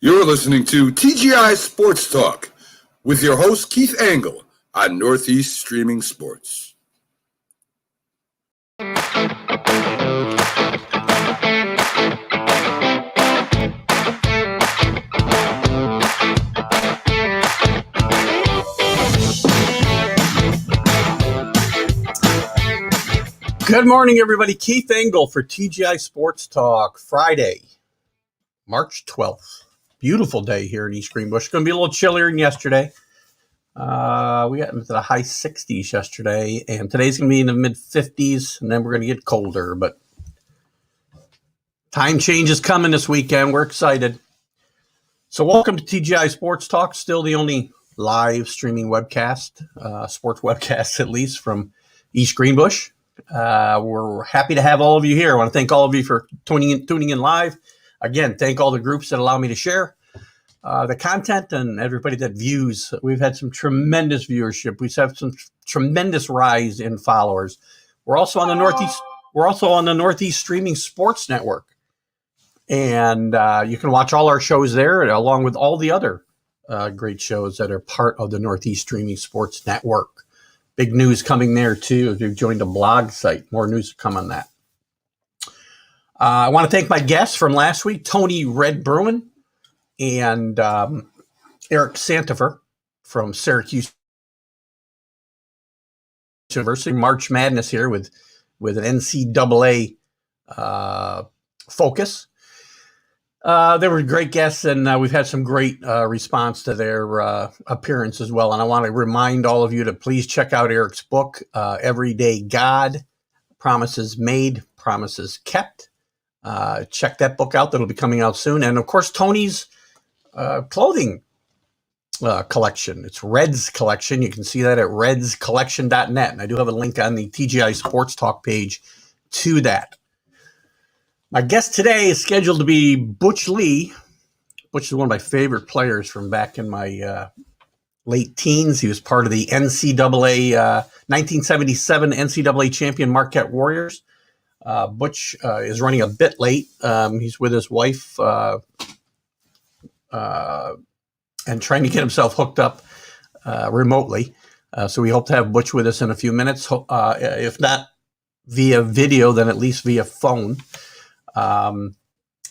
You're listening to TGI Sports Talk with your host, Keith Angle, on Northeast Streaming Sports. Good morning, everybody. Keith Angle for TGI Sports Talk, Friday, March 12th. Beautiful day here in East Greenbush. It's going to be a little chillier than yesterday. We got into the high 60s yesterday, and today's going to be in the mid 50s, and then we're going to get colder. But time change is coming this weekend. We're excited. So welcome to TGI Sports Talk, still the only live streaming webcast, sports webcast at least, from East Greenbush. We're happy to have all of you here. I want to thank all of you for tuning in live. Again, thank all the groups that allow me to share the content and everybody that views. We've had some tremendous viewership. We've had some tremendous rise in followers. We're also on the Northeast. We're also on the Northeast Streaming Sports Network, and you can watch all our shows there, along with all the other great shows that are part of the Northeast Streaming Sports Network. Big news coming there too. If you've joined a blog site, more news to come on that. I want to thank my guests from last week, Tony Red Bruin and Eric Santifer from Syracuse University. March Madness here with an NCAA focus. They were great guests, and we've had some great response to their appearance as well. And I want to remind all of you to please check out Eric's book, Everyday God, Promises Made, Promises Kept. Check that book out. That'll be coming out soon. And, of course, Tony's clothing collection. It's Red's Collection. You can see that at redscollection.net. And I do have a link on the TGI Sports Talk page to that. My guest today is scheduled to be Butch Lee. Butch is one of my favorite players from back in my late teens. He was part of the NCAA 1977 NCAA champion Marquette Warriors. Butch is running a bit late. He's with his wife and trying to get himself hooked up remotely. So we hope to have Butch with us in a few minutes. If not via video, then at least via phone. But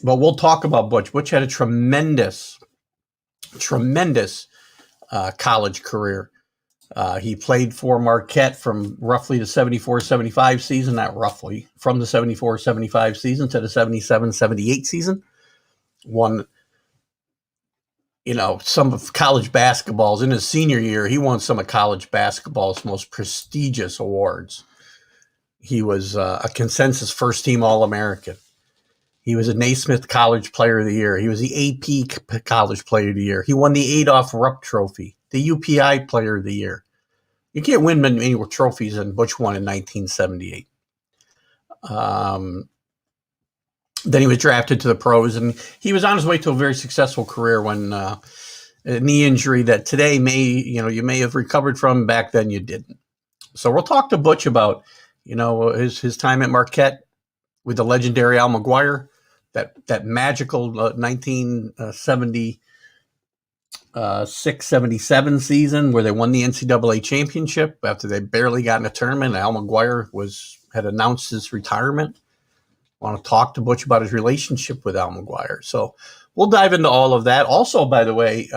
we'll talk about Butch. Butch had a tremendous college career. He played for Marquette from roughly the 74-75 season, not roughly, from the 74-75 season to the 77-78 season. Won, some of college basketball's. In his senior year, he won some of college basketball's most prestigious awards. He was a consensus first-team All-American. He was a Naismith College Player of the Year. He was the AP College Player of the Year. He won the Adolph Rupp Trophy, the UPI Player of the Year. You can't win many trophies, and Butch won in 1978. Then he was drafted to the pros, and he was on his way to a very successful career when a knee injury that today you may have recovered from, back then you didn't. So we'll talk to Butch about his time at Marquette with the legendary Al McGuire, that magical 1976-77 season where they won the NCAA championship after they barely got in a tournament. Al McGuire had announced his retirement. I want to talk to Butch about his relationship with Al McGuire. So we'll dive into all of that. Also, by the way,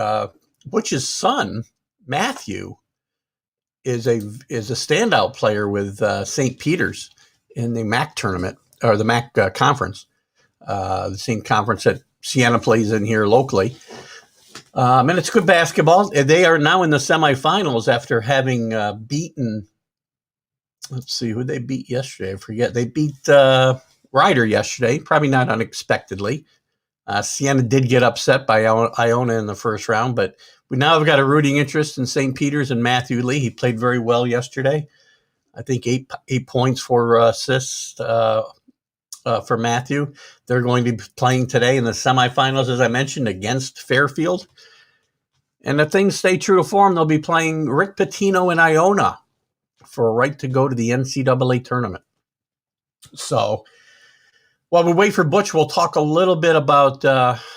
Butch's son, Matthew, is a standout player with St. Peter's in the MAC tournament, or the MAC conference, the same conference that Siena plays in here locally. And it's good basketball. They are now in the semifinals after having beaten, let's see, who they beat yesterday. I forget. They beat Ryder yesterday, probably not unexpectedly. Siena did get upset by Iona in the first round, but we now have got a rooting interest in St. Peter's and Matthew Lee. He played very well yesterday. I think eight points, 4 assists for Matthew. They're going to be playing today in the semifinals, as I mentioned, against Fairfield. And if things stay true to form, they'll be playing Rick Pitino and Iona for a right to go to the NCAA tournament. So While we wait for Butch, we'll talk a little bit about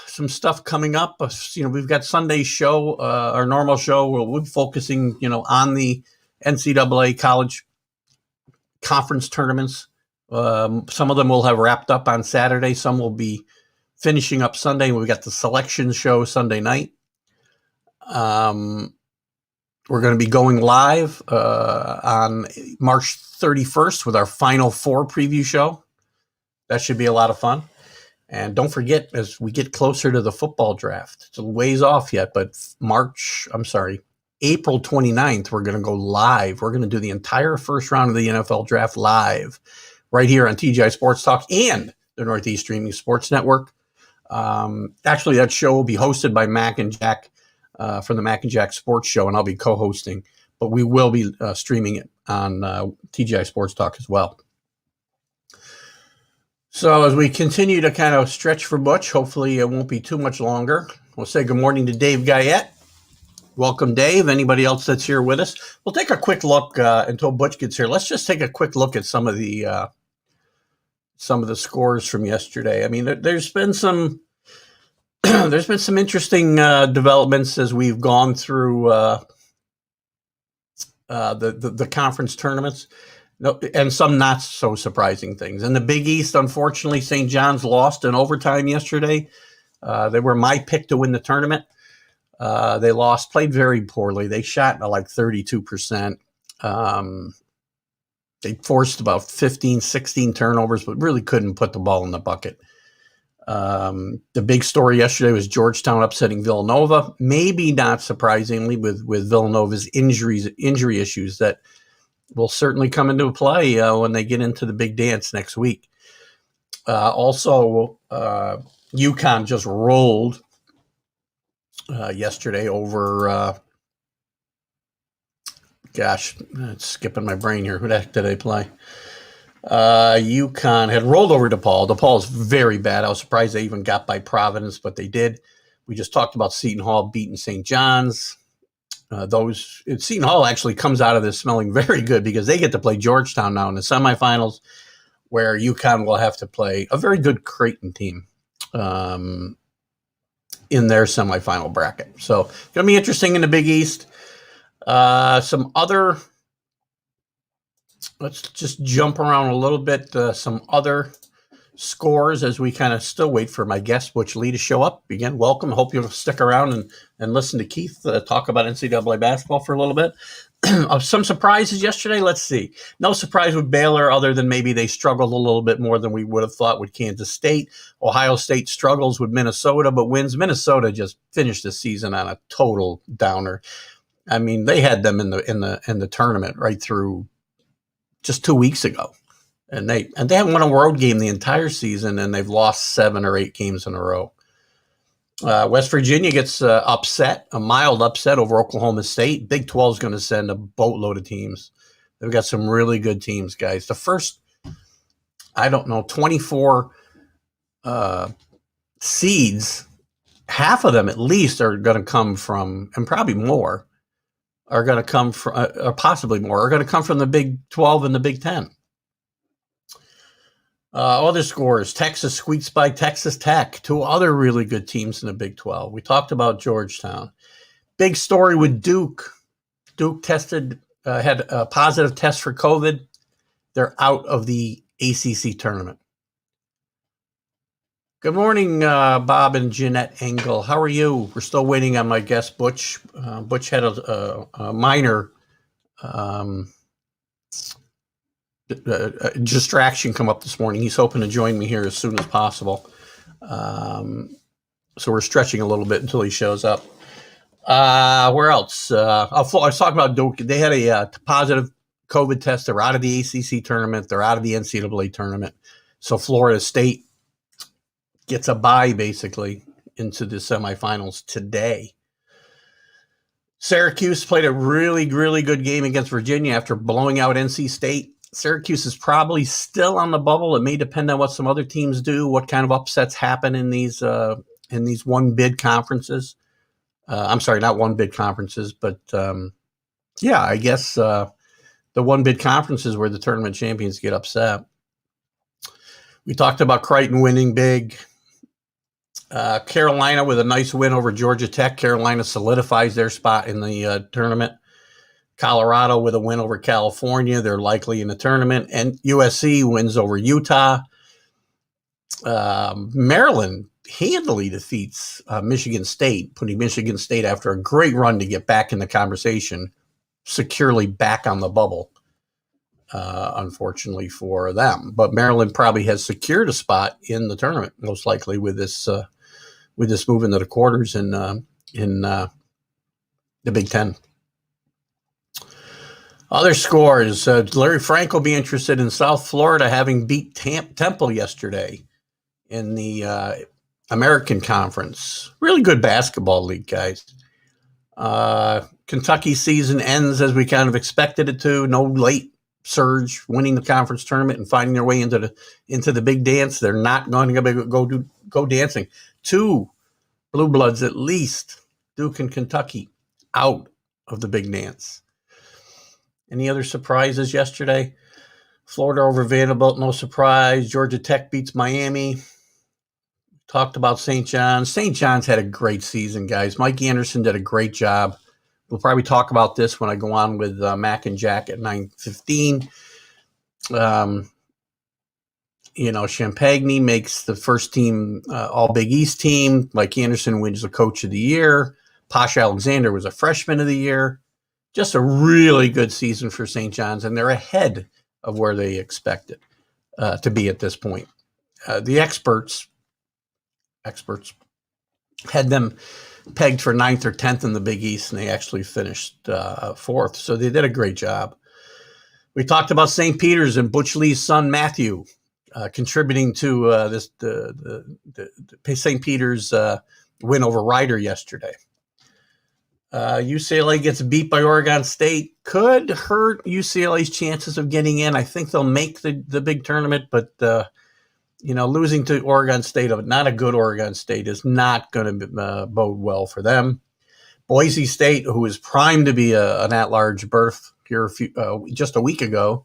some stuff coming up. We've got Sunday's show, our normal show. We'll be focusing, on the NCAA college conference tournaments. Some of them will have wrapped up on Saturday. Some will be finishing up Sunday. We've got the selection show Sunday night. We're going to be going live on March 31st with our Final Four preview show. That should be a lot of fun. And don't forget, as we get closer to the football draft, it's a ways off yet, but April 29th, we're going to go live. We're going to do the entire first round of the NFL draft live right here on TGI Sports Talk and the Northeast Streaming Sports Network. Actually, that show will be hosted by Mac and Jack from the Mac and Jack Sports Show, and I'll be co-hosting, but we will be streaming it on TGI Sports Talk as well. So as we continue to kind of stretch for Butch, hopefully it won't be too much longer. We'll say good morning to Dave Guyette. Welcome, Dave. Anybody else that's here with us? We'll take a quick look until Butch gets here. Let's just take a quick look at some of the scores from yesterday. I mean, there's been some interesting developments as we've gone through the conference tournaments. No, and some not so surprising things. In the Big East, unfortunately, St. John's lost in overtime yesterday. They were my pick to win the tournament. They lost, played very poorly. They shot like 32%. They forced about 15, 16 turnovers, but really couldn't put the ball in the bucket. The big story yesterday was Georgetown upsetting Villanova. Maybe not surprisingly with Villanova's injury issues that will certainly come into play when they get into the big dance next week. Also, UConn just rolled yesterday over, it's skipping my brain here. Who the heck did they play? UConn had rolled over DePaul. DePaul is very bad. I was surprised they even got by Providence, but they did. We just talked about Seton Hall beating St. John's. Seton Hall actually comes out of this smelling very good because they get to play Georgetown now in the semifinals, where UConn will have to play a very good Creighton team in their semifinal bracket. So it's going to be interesting in the Big East. Let's just jump around a little bit. Some other scores as we kind of still wait for my guest, Butch Lee, to show up. Again, welcome. Hope you'll stick around and listen to Keith talk about NCAA basketball for a little bit. Some surprises yesterday. Let's see. No surprise with Baylor other than maybe they struggled a little bit more than we would have thought with Kansas State. Ohio State struggles with Minnesota, but wins. Minnesota just finished the season on a total downer. I mean, they had them in the tournament right through just 2 weeks ago. And they haven't won a road game the entire season, and they've lost 7 or 8 games in a row. West Virginia gets a mild upset over Oklahoma State. Big 12 is going to send a boatload of teams. They've got some really good teams, guys. The first, 24 seeds, half of them at least are going to come from, and probably more, are going to come from, or possibly more, are going to come from the Big 12 and the Big 10. Other scores, Texas squeaks by Texas Tech, 2 other really good teams in the Big 12. We talked about Georgetown. Big story with Duke. Duke had a positive test for COVID. They're out of the ACC tournament. Good morning, Bob and Jeanette Engel. How are you? We're still waiting on my guest, Butch. Butch had a minor distraction come up this morning. He's hoping to join me here as soon as possible. So we're stretching a little bit until he shows up. Where else? I was talking about Duke. They had a positive COVID test. They're out of the ACC tournament. They're out of the NCAA tournament. So Florida State gets a bye basically into the semifinals today. Syracuse played a really, really good game against Virginia after blowing out NC State. Syracuse is probably still on the bubble. It may depend on what some other teams do, what kind of upsets happen in these one bid conferences. I'm sorry, not one bid conferences, but I guess the one bid conferences where the tournament champions get upset. We talked about Creighton winning big. Carolina with a nice win over Georgia Tech. Carolina solidifies their spot in the tournament. Colorado with a win over California. They're likely in the tournament. And USC wins over Utah. Maryland handily defeats Michigan State, putting Michigan State after a great run to get back in the conversation, securely back on the bubble, unfortunately for them. But Maryland probably has secured a spot in the tournament, most likely with this move into the quarters in the Big Ten. Other scores, Larry Frank will be interested in South Florida having beat Temple yesterday in the American Conference. Really good basketball league, guys. Kentucky season ends as we kind of expected it to. No late surge, winning the conference tournament and finding their way into the big dance. They're not going to go dancing. 2 blue bloods at least, Duke and Kentucky, out of the big dance. Any other surprises yesterday? Florida over Vanderbilt, no surprise. Georgia Tech beats Miami. Talked about St. John's. St. John's had a great season, guys. Mike Anderson did a great job. We'll probably talk about this when I go on with Mac and Jack at 9:15. Champagne makes the first team All Big East team. Mike Anderson wins the Coach of the Year. Posh Alexander was a Freshman of the Year. Just a really good season for St. John's, and they're ahead of where they expected to be at this point. The experts had them pegged for 9th or 10th in the Big East, and they actually finished 4th. So they did a great job. We talked about St. Peter's and Butch Lee's son, Matthew, contributing to the St. Peter's win over Rider yesterday. UCLA gets beat by Oregon State. Could hurt UCLA's chances of getting in. I think they'll make the big tournament, but losing to Oregon State, not a good Oregon State, is not going to bode well for them. Boise State, who is primed to be an at-large berth here just a week ago,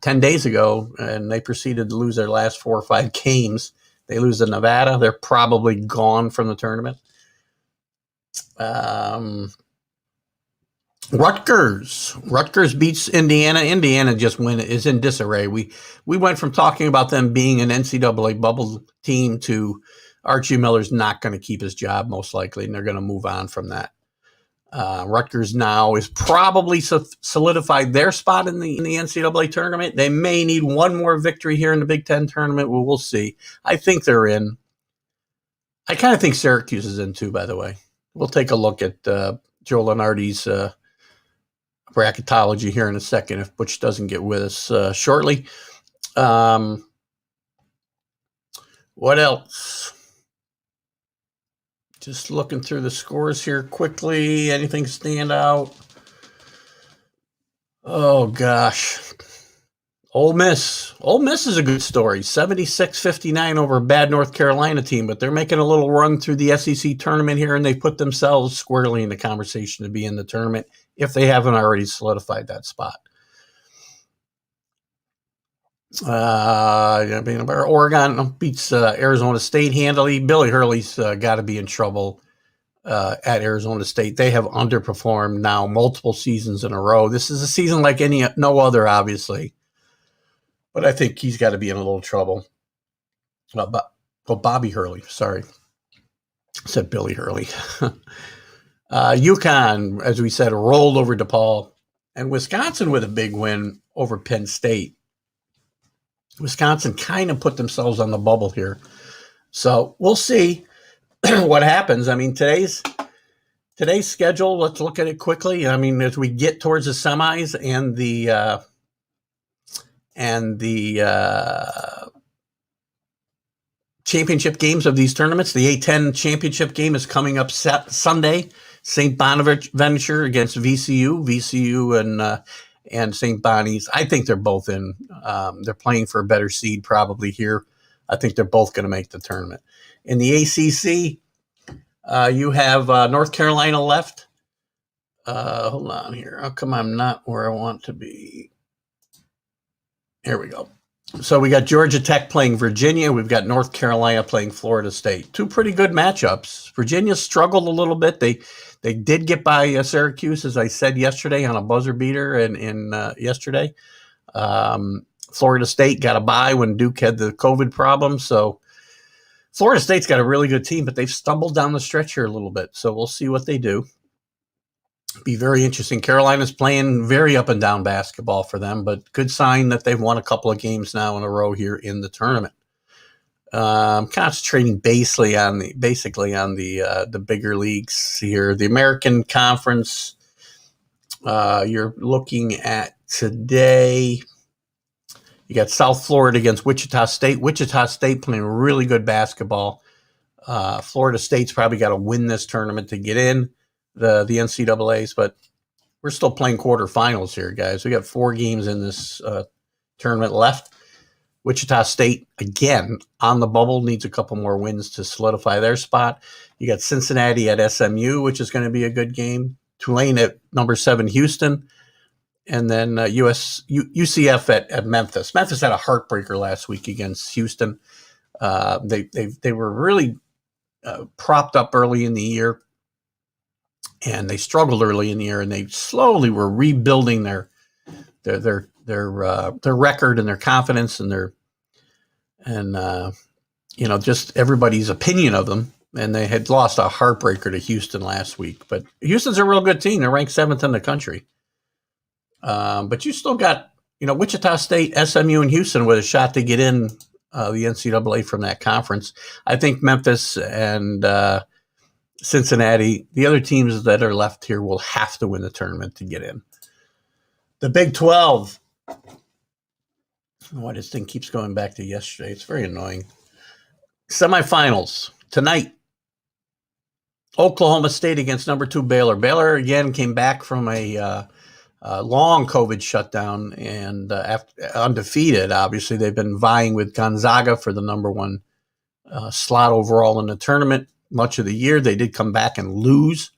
10 days ago, and they proceeded to lose their last 4 or 5 games. They lose to Nevada. They're probably gone from the tournament. Rutgers beats Indiana. Indiana is in disarray. We went from talking about them being an NCAA bubble team to Archie Miller's not going to keep his job most likely, and they're going to move on from that. Rutgers now is probably solidified their spot in the NCAA tournament. They may need one more victory here in the Big Ten tournament. We'll see. I think they're in. I kind of think Syracuse is in too, by the way. We'll take a look at Joe Lenardi's bracketology here in a second if Butch doesn't get with us shortly. What else? Just looking through the scores here quickly. Anything stand out? Oh, gosh. Ole Miss. Ole Miss is a good story. 76-59 over a bad North Carolina team, but they're making a little run through the SEC tournament here, and they put themselves squarely in the conversation to be in the tournament if they haven't already solidified that spot. Oregon beats Arizona State handily. Billy Hurley's got to be in trouble at Arizona State. They have underperformed now multiple seasons in a row. This is a season like no other, obviously. But I think he's got to be in a little trouble. Bobby Hurley, sorry. I said Billy Hurley. UConn, as we said, rolled over DePaul. And Wisconsin with a big win over Penn State. Wisconsin kind of put themselves on the bubble here. So we'll see what happens. I mean, today's schedule, let's look at it quickly. I mean, as we get towards the semis and the championship games of these tournaments. The A10 championship game is coming up Sunday. St. Bonaventure against VCU and St. Bonnie's. I think they're both in. They're playing for a better seed probably here. I think they're both going to make the tournament. In the ACC, you have North Carolina left. Hold on here. How come I'm not where I want to be? Here we go. So we got Georgia Tech playing Virginia. We've got North Carolina playing Florida State. Two pretty good matchups. Virginia struggled a little bit. They did get by Syracuse, as I said yesterday, on a buzzer beater in yesterday. Florida State got a bye when Duke had the COVID problem. So Florida State's got a really good team, but they've stumbled down the stretch here a little bit. So we'll see what they do. Be very interesting. Carolina's playing very up and down basketball for them, but good sign that they've won a couple of games now in a row here in the tournament. Concentrating basically on the bigger leagues here. The American Conference, you're looking at today. You got South Florida against Wichita State. Wichita State playing really good basketball. Florida State's probably got to win this tournament to get in the NCAAs, but we're still playing quarterfinals here, guys. We got 4 games in this tournament left. Wichita State, again, on the bubble, needs a couple more wins to solidify their spot. You got Cincinnati at SMU, which is going to be a good game. Tulane at number 7, Houston. And then UCF at Memphis. Memphis had a heartbreaker last week against Houston. They were really propped up early in the year, and they struggled early in the year, and they slowly were rebuilding their record and their confidence and just everybody's opinion of them. And they had lost a heartbreaker to Houston last week, but Houston's a real good team. They're ranked 7th in the country. But you still got, Wichita State, SMU, and Houston with a shot to get in the NCAA from that conference. I think Memphis and Cincinnati, the other teams that are left here, will have to win the tournament to get in. The Big 12. Oh, this thing keeps going back to yesterday. It's very annoying. Semifinals tonight. Oklahoma State against number 2 Baylor. Baylor again came back from a long COVID shutdown and undefeated. Obviously, they've been vying with Gonzaga for the number 1 slot overall in the tournament much of the year. They did come back and lose,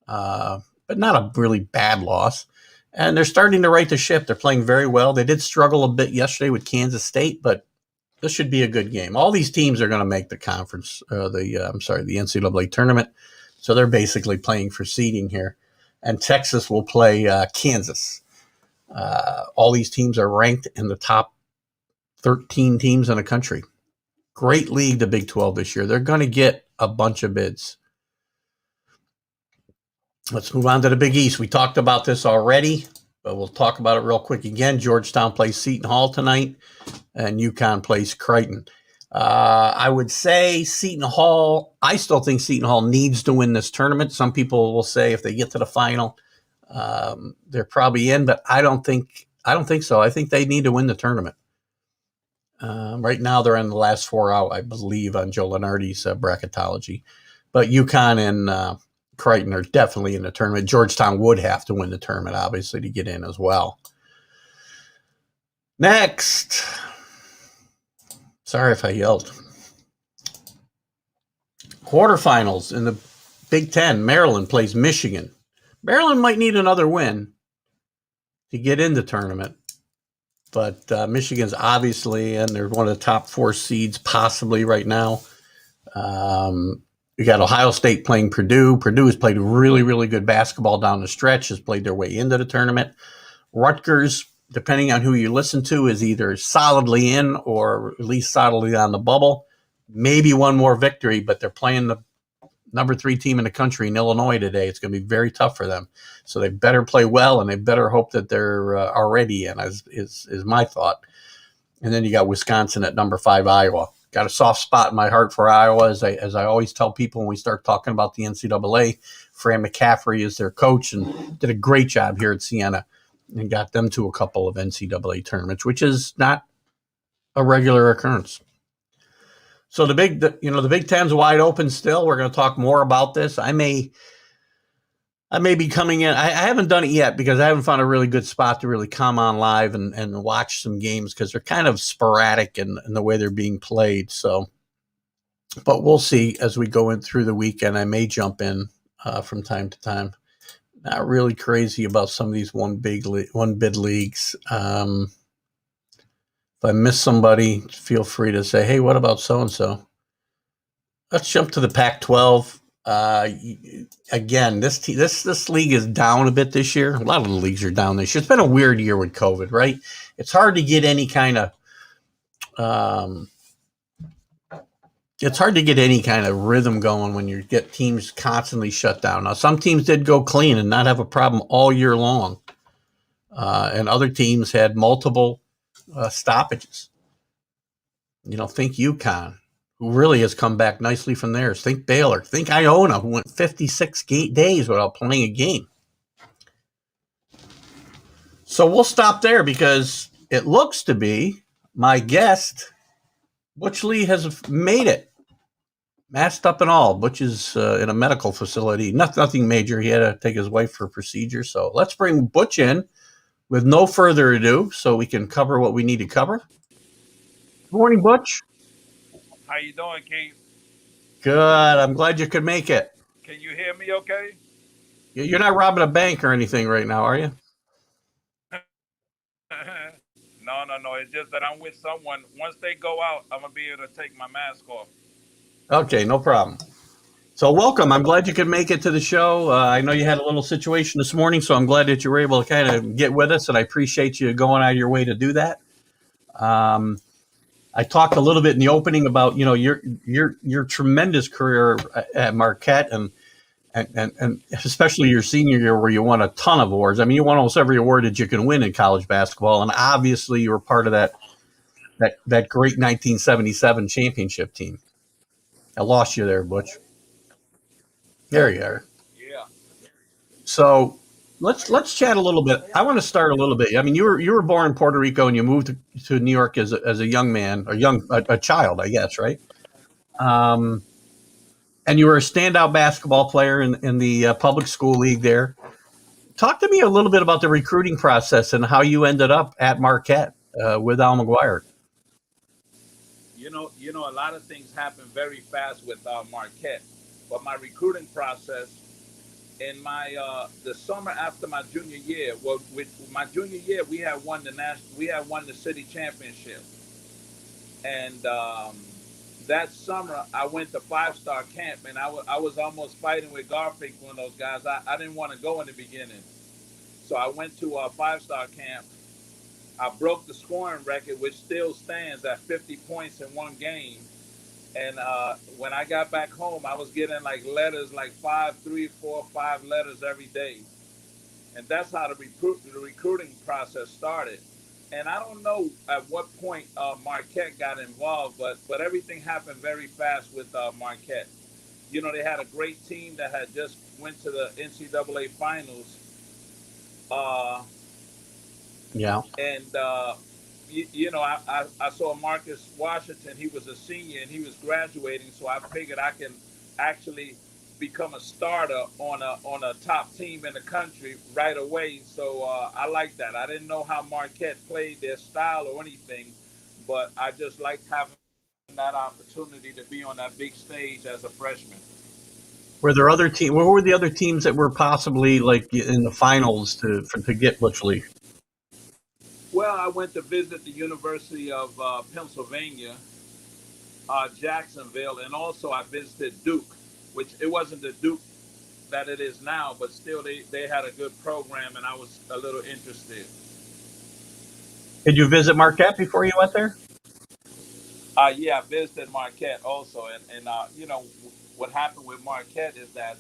but not a really bad loss. And they're starting to right the ship. They're playing very well. They did struggle a bit yesterday with Kansas State, but this should be a good game. All these teams are going to make the the NCAA tournament. So they're basically playing for seeding here. And Texas will play Kansas. All these teams are ranked in the top 13 teams in the country. Great league, the Big 12 this year. They're going to get a bunch of bids. Let's move on to the Big East. We talked about this already, but we'll talk about it real quick again. Georgetown plays Seton Hall tonight, and UConn plays Creighton. I would say Seton Hall, I still think Seton Hall needs to win this tournament. Some people will say if they get to the final, they're probably in, but I don't think so. I think they need to win the tournament. Right now they're in the last 4 out, I believe, on Joe Lenardi's bracketology. But UConn and Creighton are definitely in the tournament. Georgetown would have to win the tournament, obviously, to get in as well. Next. Sorry if I yelled. Quarterfinals in the Big Ten. Maryland plays Michigan. Maryland might need another win to get in the tournament. But Michigan's obviously, and they're one of the top 4 seeds possibly right now. You got Ohio State playing Purdue. Purdue has played really, really good basketball down the stretch, has played their way into the tournament. Rutgers, depending on who you listen to, is either solidly in or at least solidly on the bubble. Maybe one more victory, but they're playing the number 3 team in the country in Illinois today. It's going to be very tough for them. So they better play well, and they better hope that they're already in, is my thought. And then you got Wisconsin at number 5, Iowa. Got a soft spot in my heart for Iowa, as I always tell people when we start talking about the NCAA. Fran McCaffrey is their coach and did a great job here at Siena and got them to a couple of NCAA tournaments, which is not a regular occurrence. So the Big Ten's wide open still. We're going to talk more about this. I may be coming in. I haven't done it yet because I haven't found a really good spot to really come on live and watch some games because they're kind of sporadic in the way they're being played. So, but we'll see as we go in through the weekend. I may jump in from time to time. Not really crazy about some of these one bid leagues. If I miss somebody, feel free to say, hey, what about so-and-so? Let's jump to the Pac-12. Again, this league is down a bit this year. A lot of the leagues are down this year. It's been a weird year with COVID, right? It's hard to get any kind of rhythm going when you get teams constantly shut down. Now, some teams did go clean and not have a problem all year long, and other teams had multiple stoppages. Think UConn, who really has come back nicely from theirs. Think Baylor. Think Iona, who went 56 days without playing a game. So we'll stop there because it looks to be my guest, Butch Lee, has made it. Masked up and all. Butch is in a medical facility. Nothing major. He had to take his wife for a procedure. So let's bring Butch in with no further ado so we can cover what we need to cover. Good morning, Butch. How you doing, Keith? Good. I'm glad you could make it. Can you hear me okay? You're not robbing a bank or anything right now, are you? No. It's just that I'm with someone. Once they go out, I'm going to be able to take my mask off. Okay, no problem. So welcome. I'm glad you could make it to the show. I know you had a little situation this morning, so I'm glad that you were able to kind of get with us, and I appreciate you going out of your way to do that. I talked a little bit in the opening about your tremendous career at Marquette and especially your senior year where you won a ton of awards. I mean, you won almost every award that you can win in college basketball, and obviously you were part of that great 1977 championship team. I lost you there, Butch. There you are. Yeah. So let's chat a little bit. I want to start a little bit. I mean, you were born in Puerto Rico and you moved to New York as a young man, a child, I guess, right? And you were a standout basketball player in the public school league there. Talk to me a little bit about the recruiting process and how you ended up at Marquette with Al McGuire. A lot of things happen very fast with Marquette, but my recruiting process in the summer after my junior year, we had won the city championship, and that summer I went to 5-star camp, and I was almost fighting with Garfinkel and those guys. I didn't want to go in the beginning, so I went to a 5-star camp. I broke the scoring record, which still stands at 50 points in one game. And when I got back home, I was getting letters, 5, 3, 4, 5 letters every day. And that's how the recruiting process started. And I don't know at what point Marquette got involved, but everything happened very fast with Marquette. They had a great team that had just went to the NCCA finals. Yeah. And, I saw Marcus Washington. He was a senior and he was graduating. So I figured I can actually become a starter on a top team in the country right away. So I like that. I didn't know how Marquette played their style or anything, but I just liked having that opportunity to be on that big stage as a freshman. Were there other teams? What were the other teams that were possibly in the finals to get Butch Lee? Well, I went to visit the University of Pennsylvania, Jacksonville, and also I visited Duke, which it wasn't the Duke that it is now, but still they had a good program, and I was a little interested. Did you visit Marquette before you went there? Yeah, I visited Marquette also, and what happened with Marquette is that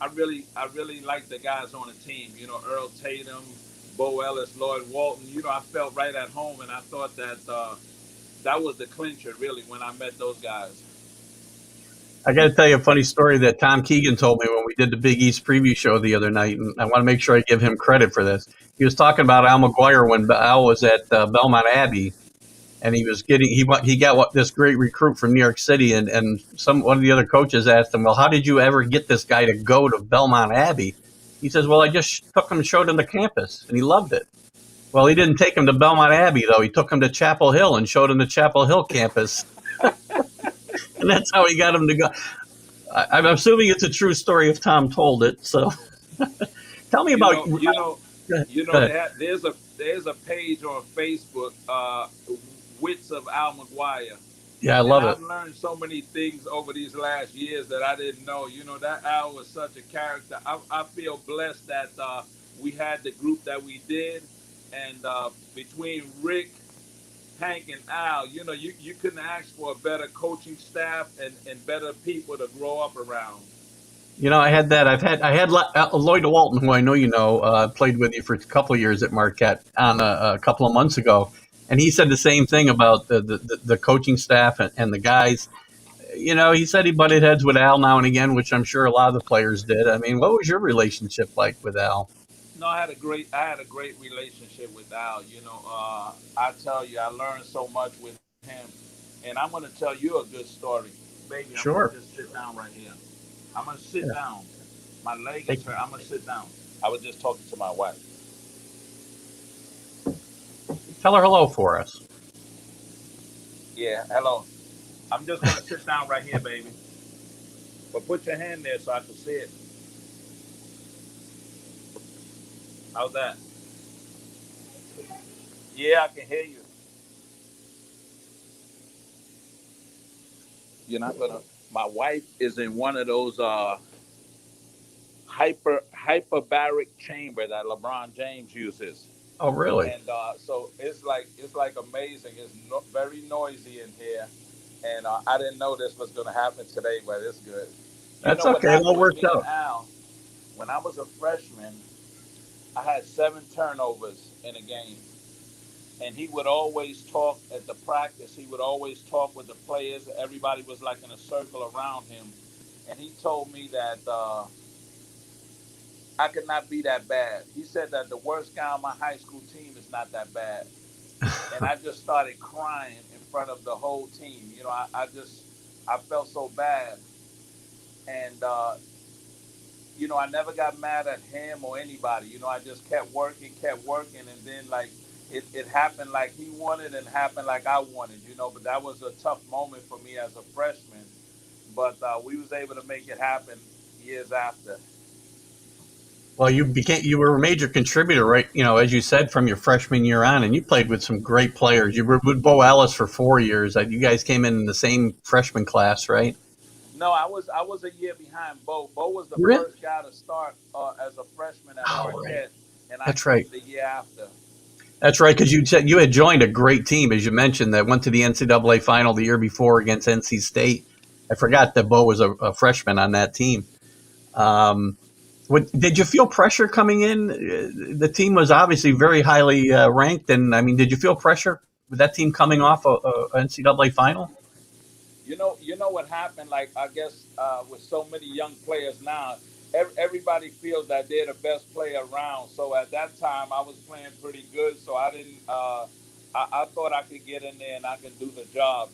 I really liked the guys on the team. Earl Tatum, Bo Ellis, Lloyd Walton. I felt right at home, and I thought that that was the clincher, really, when I met those guys. I got to tell you a funny story that Tom Keegan told me when we did the Big East preview show the other night, and I want to make sure I give him credit for this. He was talking about Al McGuire when Al was at Belmont Abbey, and he got this great recruit from New York City, and one of the other coaches asked him, well, how did you ever get this guy to go to Belmont Abbey? He says, well, I just took him and showed him the campus, and he loved it. Well, he didn't take him to Belmont Abbey, though. He took him to Chapel Hill and showed him the Chapel Hill campus. And that's how he got him to go. I'm assuming it's a true story if Tom told it. So tell me about... There's a page on Facebook wits of Al McGuire. Yeah, I And love it. I've learned so many things over these last years that I didn't know. You know, that Al was such a character. I feel blessed that we had the group that we did. And between Rick, Hank, and Al, you know, you couldn't ask for a better coaching staff and better people to grow up around. You know, I had that. I had Lloyd Walton, who I know you know, played with you for a couple of years at Marquette, on a couple of months ago, and he said the same thing about the coaching staff and the guys. You know, he said he butted heads with Al now and again, which I'm sure a lot of the players did. I mean, what was your relationship like with Al? No, I had a great relationship with Al. You know, I tell you, I learned so much with him, and I'm gonna tell you a good story, baby. I'm gonna Sure. just sit down right here. I'm gonna sit Yeah. down. My leg is Take, hurt. I'm gonna sit down. I was just talking to my wife. tell her hello for us. Yeah, hello. I'm just gonna sit down right here, baby. But put your hand there so I can see it. How's that? Yeah, I can hear you. You're not gonna. My wife is in one of those hyperbaric chamber that LeBron James uses, Oh, really? and so it's like amazing. It's very noisy in here, and I didn't know this was gonna happen today, but it's good. You That's know what okay. It happened all with worked me and out. Al? When I was a freshman, I had 7 turnovers in a game. And he would always talk at the practice. He would always talk with the players. Everybody was like in a circle around him. And he told me that I could not be that bad. He said that the worst guy on my high school team is not that bad. And I just started crying in front of the whole team. You know, I felt so bad. And I never got mad at him or anybody. I just kept working, and then like it happened like he wanted and happened like I wanted. But that was a tough moment for me as a freshman. But we was able to make it happen years after. Well, you were a major contributor, right? You know, as you said, from your freshman year on, and you played with some great players. You were with Bo Ellis for 4 years. You guys came in the same freshman class, right? No, I was a year behind Bo. Bo was the Really? first guy to start as a freshman at Oh, right. Marquette, and I That's right. came the year after. That's right, because you said you had joined a great team, as you mentioned, that went to the NCAA final the year before against NC State. I forgot that Bo was a freshman on that team. Um, did you feel pressure coming in? The team was obviously very highly ranked, and I mean, did you feel pressure with that team coming off a NCAA final? You know what happened? Like I guess with so many young players now, everybody feels that they're the best player around. So at that time, I was playing pretty good. So I didn't. I thought I could get in there and I could do the job.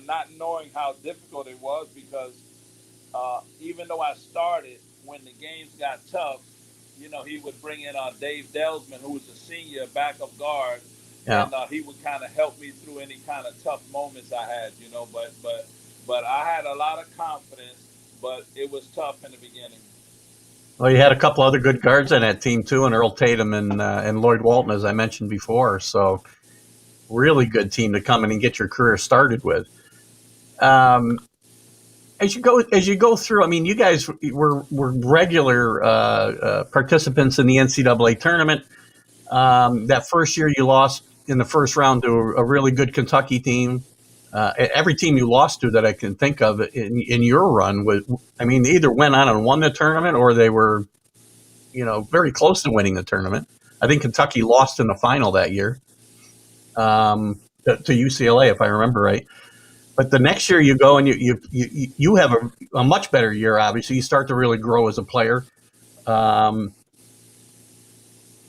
Not knowing how difficult it was because even though I started when the games got tough, he would bring in Dave Delsman, who was a senior backup guard, Yeah. and he would kind of help me through any kind of tough moments I had. But I had a lot of confidence, but it was tough in the beginning. Well, you had a couple other good guards on that team too, and Earl Tatum and Lloyd Walton, as I mentioned before. So really good team to come in and get your career started with. Um, as you go through, I mean, you guys were regular participants in the NCAA tournament. That first year, you lost in the first round to a really good Kentucky team. Every team you lost to that I can think of in your run was, I mean, they either went on and won the tournament or they were, very close to winning the tournament. I think Kentucky lost in the final that year to UCLA, if I remember right. But the next year you go and you have a much better year. Obviously, you start to really grow as a player, um,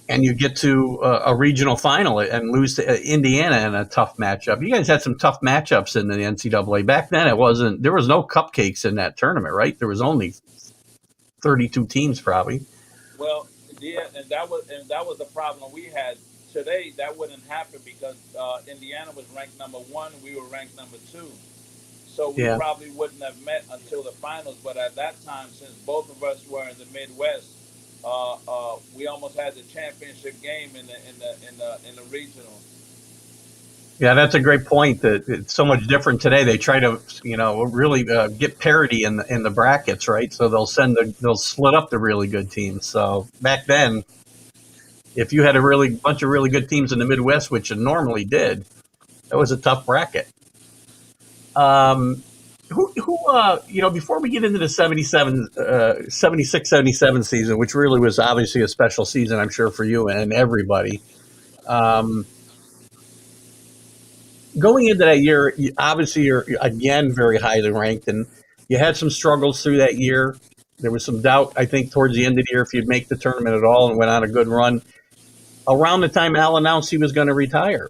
and you get to a regional final and lose to Indiana in a tough matchup. You guys had some tough matchups in the NCAA back then. There was no cupcakes in that tournament, right? There was only 32 teams, probably. Well, yeah, and that was the problem we had. Today that wouldn't happen because Indiana was ranked number one, we were ranked number two. So we Yeah, probably wouldn't have met until the finals. But at that time, since both of us were in the Midwest, we almost had the championship game in the regional. Yeah, that's a great point. That it's so much different today. They try to, really get parity in the brackets, right? So they'll split up the really good teams. So back then, if you had a really bunch of really good teams in the Midwest, which it normally did, that was a tough bracket. Before we get into the 76, 77 season, which really was obviously a special season, I'm sure, for you and everybody. Going into that year, obviously you're again very highly ranked, and you had some struggles through that year. There was some doubt, I think, towards the end of the year if you'd make the tournament at all, and went on a good run. Around the time Al announced he was going to retire,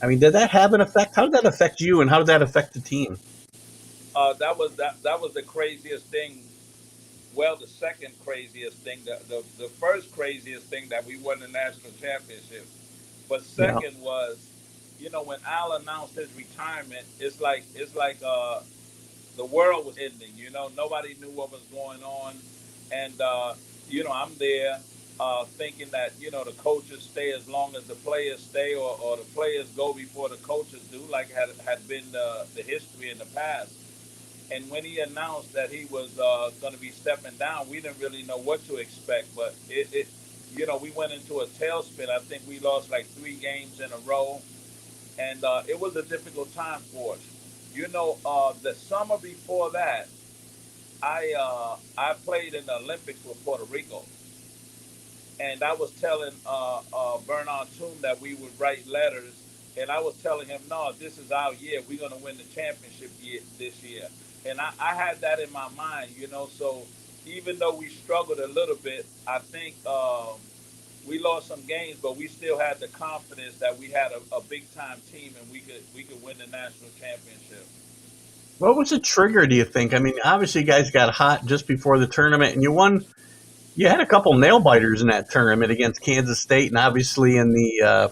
I mean, did that have an effect? How did that affect you, and how did that affect the team? That was the craziest thing. Well, the second craziest thing, the first craziest thing that we won the national championship. But second was, when Al announced his retirement, it's like the world was ending. Nobody knew what was going on, and I'm there thinking that the coaches stay as long as the players stay, or the players go before the coaches do, like had been the history in the past. And when he announced that he was going to be stepping down, we didn't really know what to expect. But we went into a tailspin. I think we lost like 3 games in a row, and it was a difficult time for us. The summer before that, I played in the Olympics with Puerto Rico, and I was telling Bernard Toom that we would write letters, and I was telling him, no, this is our year. We're going to win the championship this year. And I had that in my mind, so even though we struggled a little bit, I think we lost some games, but we still had the confidence that we had a big-time team, and we could win the national championship. What was the trigger, do you think? I mean, obviously you guys got hot just before the tournament, and you won. You had a couple nail biters in that tournament against Kansas State, and obviously in the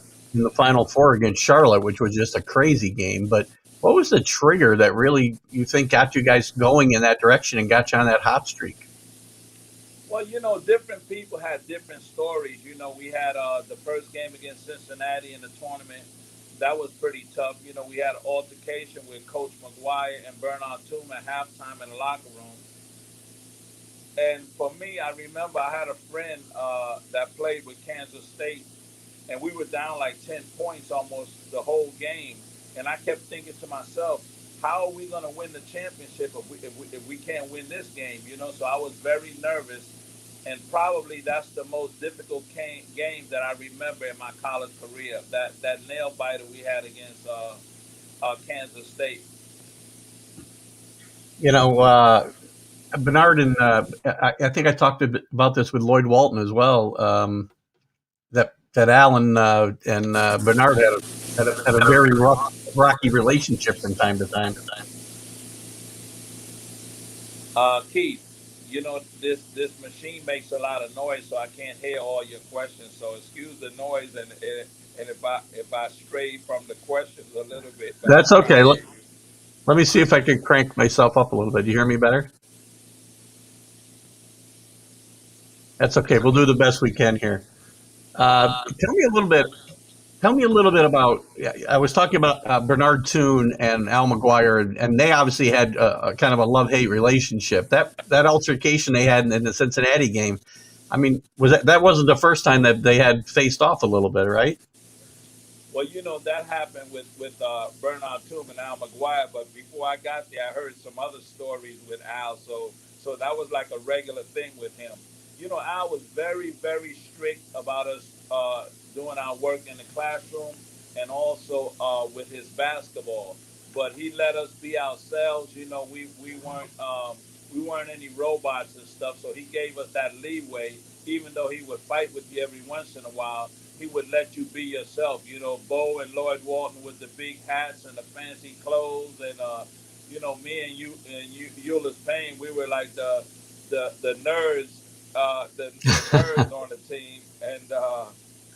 Final Four against Charlotte, which was just a crazy game. But what was the trigger that really you think got you guys going in that direction and got you on that hot streak? Well, different people had different stories. We had the first game against Cincinnati in the tournament. That was pretty tough. We had an altercation with Coach McGuire and Bernard Toom at halftime in the locker room. And for me, I remember I had a friend that played with Kansas State, and we were down like 10 points almost the whole game. And I kept thinking to myself, how are we going to win the championship if we can't win this game? So I was very nervous, and probably that's the most difficult game that I remember in my college career. That nail biter we had against Kansas State. Bernard and I think I talked a bit about this with Lloyd Walton as well. That Alan and Bernard had a very rocky relationship from time to time. Keith, this machine makes a lot of noise, so I can't hear all your questions. So excuse the noise, and if I stray from the questions a little bit. That's okay. Let me see if I can crank myself up a little bit. Do you hear me better? That's okay. We'll do the best we can here. Tell me a little bit about. I was talking about Bernard Toon and Al McGuire, and they obviously had a kind of a love-hate relationship. That altercation they had in the Cincinnati game. I mean, that wasn't the first time that they had faced off a little bit, right? Well, that happened with Bernard Toom and Al McGuire, but before I got there, I heard some other stories with Al, so that was like a regular thing with him. Al was very, very strict about us doing our work in the classroom and also with his basketball. But he let us be ourselves. We weren't any robots and stuff, so he gave us that leeway. Even though he would fight with you every once in a while, he would let you be yourself. Bo and Lloyd Walton with the big hats and the fancy clothes, and me and you and Euless Payne, we were like the nerds. The nerds on the team, and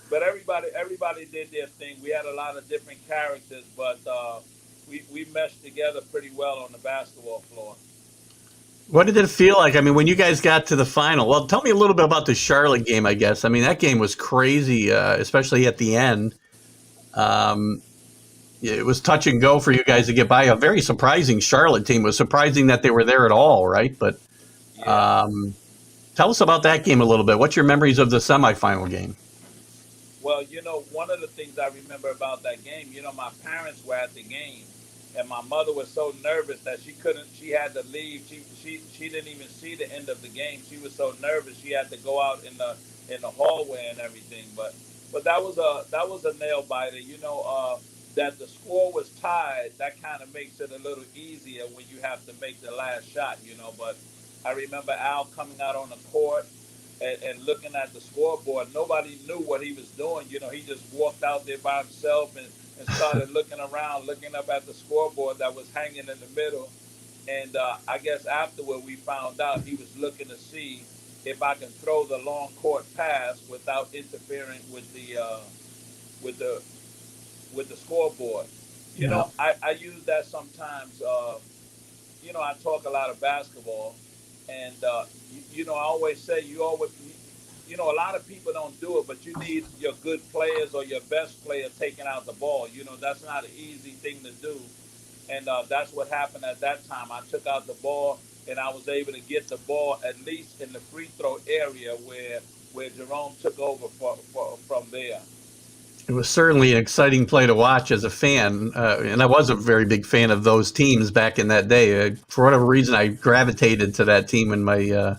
but everybody did their thing. We had a lot of different characters, but we meshed together pretty well on the basketball floor. What did it feel like? I mean, when you guys got to the final, well, tell me a little bit about the Charlotte game, I guess. I mean, that game was crazy, especially at the end. it was touch and go for you guys to get by a very surprising Charlotte team. It was surprising that they were there at all, right? But Yeah. tell us about that game a little bit. What's your memories of the semifinal game? Well, one of the things I remember about that game, my parents were at the game, and my mother was so nervous that she couldn't. She had to leave. She didn't even see the end of the game. She was so nervous she had to go out in the hallway and everything. But that was a nail biter. That the score was tied. That kind of makes it a little easier when you have to make the last shot. But I remember Al coming out on the court and looking at the scoreboard. Nobody knew what he was doing. He just walked out there by himself and started looking around, looking up at the scoreboard that was hanging in the middle. And I guess afterward we found out he was looking to see if I can throw the long court pass without interfering with the with the scoreboard. Yeah. I use that sometimes. I talk a lot of basketball, and I always say a lot of people don't do it, but you need your good players or your best player taking out the ball. That's not an easy thing to do, and that's what happened at that time. I took out the ball, and I was able to get the ball at least in the free throw area where Jerome took over from there. It was certainly an exciting play to watch as a fan, and I was a very big fan of those teams back in that day. For whatever reason, I gravitated to that team in my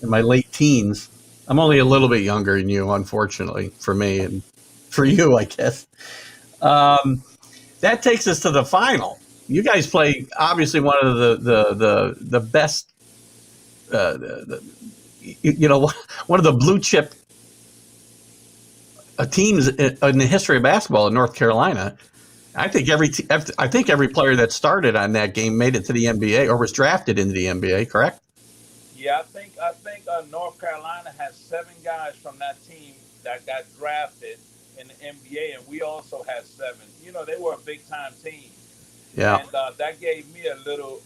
late teens. I'm only a little bit younger than you, unfortunately, for me and for you, I guess. That takes us to the final. You guys play obviously one of the best, one of the blue chip teams in the history of basketball in North Carolina. I think every player that started on that game made it to the NBA or was drafted into the NBA. Correct? Yeah, I think North Carolina has 7 guys from that team that got drafted in the NBA, and we also had 7. They were a big time team. Yeah. And that gave me a little